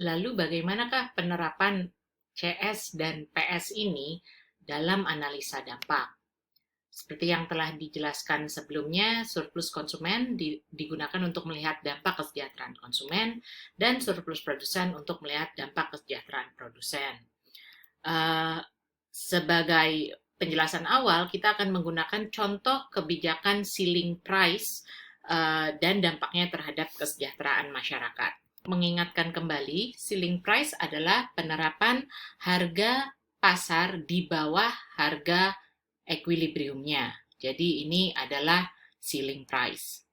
Lalu bagaimanakah penerapan CS dan PS ini dalam analisa dampak? Seperti yang telah dijelaskan sebelumnya, surplus konsumen digunakan untuk melihat dampak kesejahteraan konsumen dan surplus produsen untuk melihat dampak kesejahteraan produsen. Uh, Sebagai penjelasan awal, kita akan menggunakan contoh kebijakan ceiling price dan dampaknya terhadap kesejahteraan masyarakat. Mengingatkan kembali, ceiling price adalah penerapan harga pasar di bawah harga equilibriumnya. Jadi ini adalah ceiling price.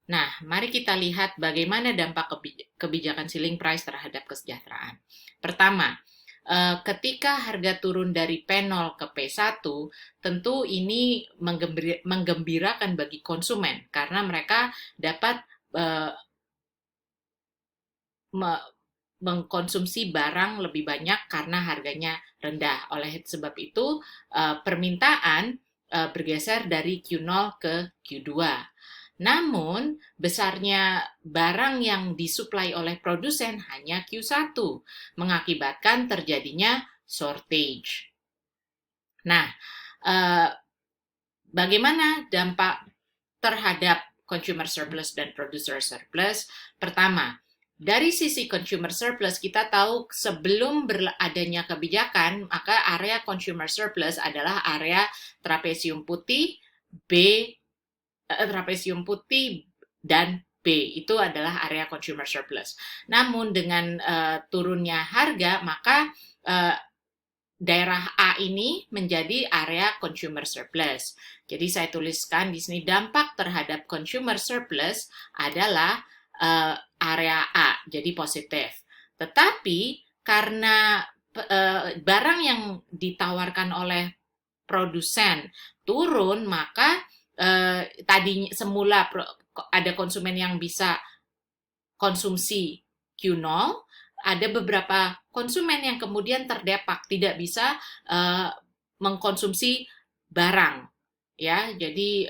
Nah, mari kita lihat bagaimana dampak kebijakan ceiling price terhadap kesejahteraan. Pertama, ketika harga turun dari P0 ke P1, tentu ini menggembirakan bagi konsumen karena mereka dapat mengkonsumsi barang lebih banyak karena harganya rendah. Oleh sebab itu, permintaan bergeser dari Q0 ke Q2. Namun, besarnya barang yang disuplai oleh produsen hanya Q1, mengakibatkan terjadinya shortage. Nah, bagaimana dampak terhadap consumer surplus dan producer surplus? Pertama, dari sisi consumer surplus, kita tahu sebelum adanya kebijakan, maka area consumer surplus adalah area trapesium putih, trapesium putih dan B, itu adalah area consumer surplus. Namun dengan turunnya harga, maka daerah A ini menjadi area consumer surplus. Jadi saya tuliskan di sini dampak terhadap consumer surplus adalah area A, jadi positif. Tetapi karena barang yang ditawarkan oleh produsen turun, maka tadi semula ada konsumen yang bisa konsumsi Q0, ada beberapa konsumen yang kemudian terdepak tidak bisa mengkonsumsi barang, ya. Jadi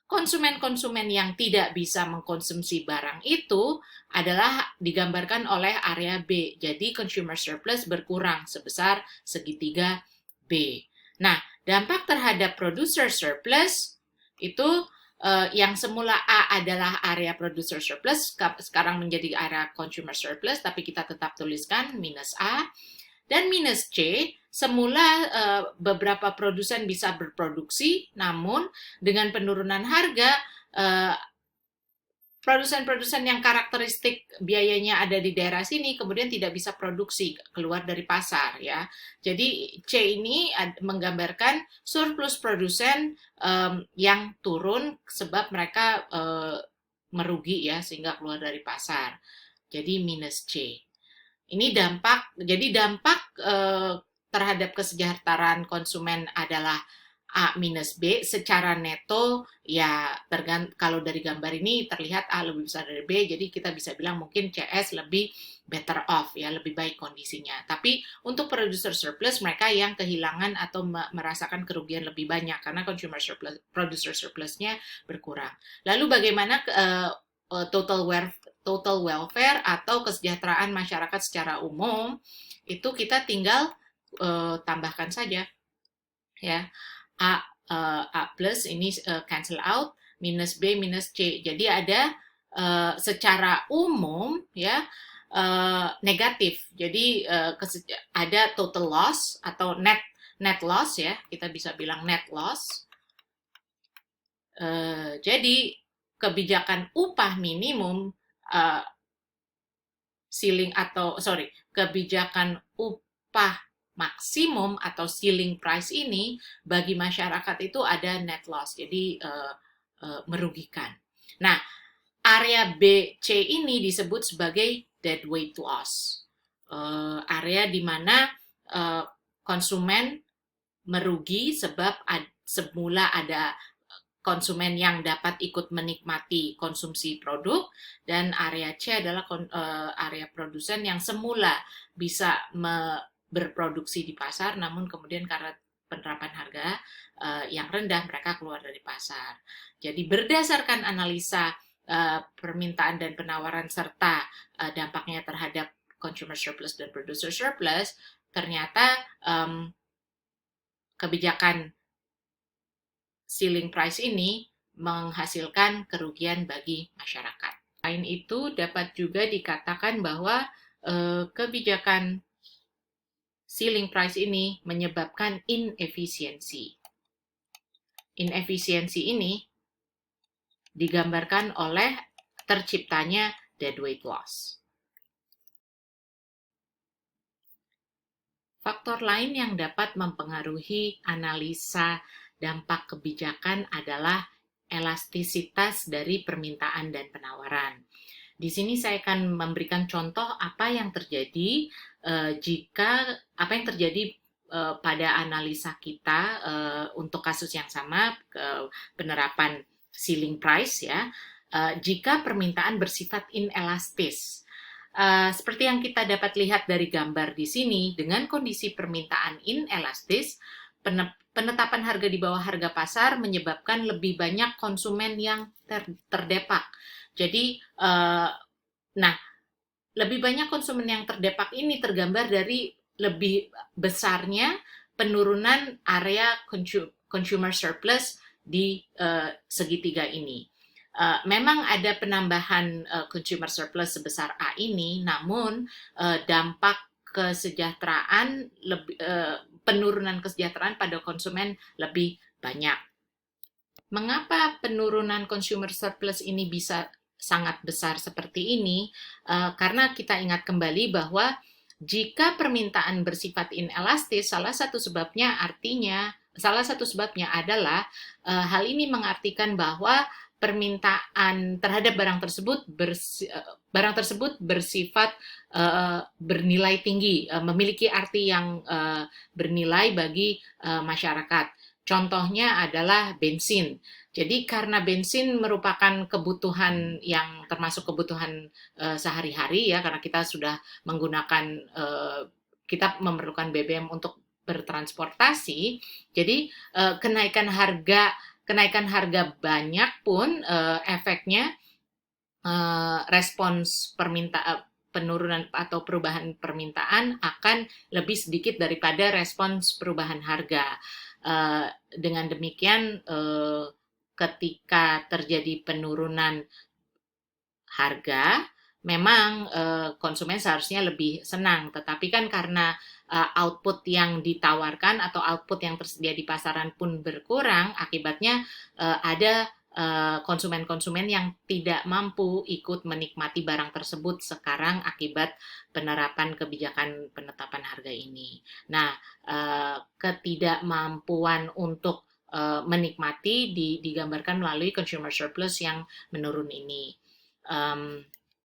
konsumen-konsumen yang tidak bisa mengkonsumsi barang itu adalah digambarkan oleh area B. Jadi consumer surplus berkurang sebesar segitiga B. Nah, dampak terhadap producer surplus itu yang semula A adalah area producer surplus, sekarang menjadi area consumer surplus, tapi kita tetap tuliskan minus A. Dan minus C, semula beberapa produsen bisa berproduksi, namun dengan penurunan harga, produsen-produsen yang karakteristik biayanya ada di daerah sini kemudian tidak bisa produksi keluar dari pasar, ya. Jadi C ini menggambarkan surplus produsen yang turun sebab mereka merugi, ya, sehingga keluar dari pasar. Jadi minus C. Ini jadi dampak terhadap kesejahteraan konsumen adalah A minus B secara neto, ya kalau dari gambar ini terlihat A lebih besar dari B, jadi kita bisa bilang mungkin CS lebih better off, ya, lebih baik kondisinya. Tapi untuk producer surplus, mereka yang kehilangan atau merasakan kerugian lebih banyak karena consumer surplus, producer surplusnya berkurang. Lalu bagaimana total welfare atau kesejahteraan masyarakat secara umum? Itu kita tinggal tambahkan saja, ya. A plus ini cancel out, minus B minus C. Jadi ada secara umum, ya, negatif. Jadi ada total loss atau net loss, ya, kita bisa bilang net loss. Jadi kebijakan upah minimum kebijakan upah maksimum atau ceiling price ini bagi masyarakat itu ada net loss, jadi merugikan. Nah, area B, C ini disebut sebagai dead weight loss, area di mana konsumen merugi sebab semula ada konsumen yang dapat ikut menikmati konsumsi produk, dan area C adalah area produsen yang semula bisa berproduksi di pasar, namun kemudian karena penerapan harga yang rendah mereka keluar dari pasar. Jadi berdasarkan analisa permintaan dan penawaran serta dampaknya terhadap consumer surplus dan producer surplus, ternyata kebijakan ceiling price ini menghasilkan kerugian bagi masyarakat. Selain itu, dapat juga dikatakan bahwa kebijakan ceiling price ini menyebabkan inefisiensi. Inefisiensi ini digambarkan oleh terciptanya deadweight loss. Faktor lain yang dapat mempengaruhi analisa dampak kebijakan adalah elastisitas dari permintaan dan penawaran. Di sini saya akan memberikan contoh apa yang terjadi pada analisa kita untuk kasus yang sama, penerapan ceiling price ya, jika permintaan bersifat inelastis. Seperti yang kita dapat lihat dari gambar di sini, dengan kondisi permintaan inelastis, penetapan harga di bawah harga pasar menyebabkan lebih banyak konsumen yang terdepak. Jadi, lebih banyak konsumen yang terdepak ini tergambar dari lebih besarnya penurunan area consumer surplus di segitiga ini. Memang ada penambahan consumer surplus sebesar A ini, namun dampak kesejahteraan penurunan kesejahteraan pada konsumen lebih banyak. Mengapa penurunan consumer surplus ini bisa sangat besar seperti ini? Karena kita ingat kembali bahwa jika permintaan bersifat inelastis, salah satu sebabnya adalah hal ini mengartikan bahwa permintaan terhadap barang tersebut bersifat bernilai tinggi, memiliki arti yang bernilai bagi masyarakat. Contohnya adalah bensin. Jadi karena bensin merupakan kebutuhan yang termasuk kebutuhan sehari-hari ya, karena kita sudah menggunakan kita memerlukan BBM untuk bertransportasi. Jadi kenaikan harga banyak pun efeknya respons penurunan atau perubahan permintaan akan lebih sedikit daripada respons perubahan harga. Dengan demikian, ketika terjadi penurunan harga, memang konsumen seharusnya lebih senang, tetapi kan karena output yang ditawarkan atau output yang tersedia di pasaran pun berkurang, akibatnya ada konsumen-konsumen yang tidak mampu ikut menikmati barang tersebut sekarang akibat penerapan kebijakan penetapan harga ini. Nah, ketidakmampuan untuk menikmati digambarkan melalui consumer surplus yang menurun ini.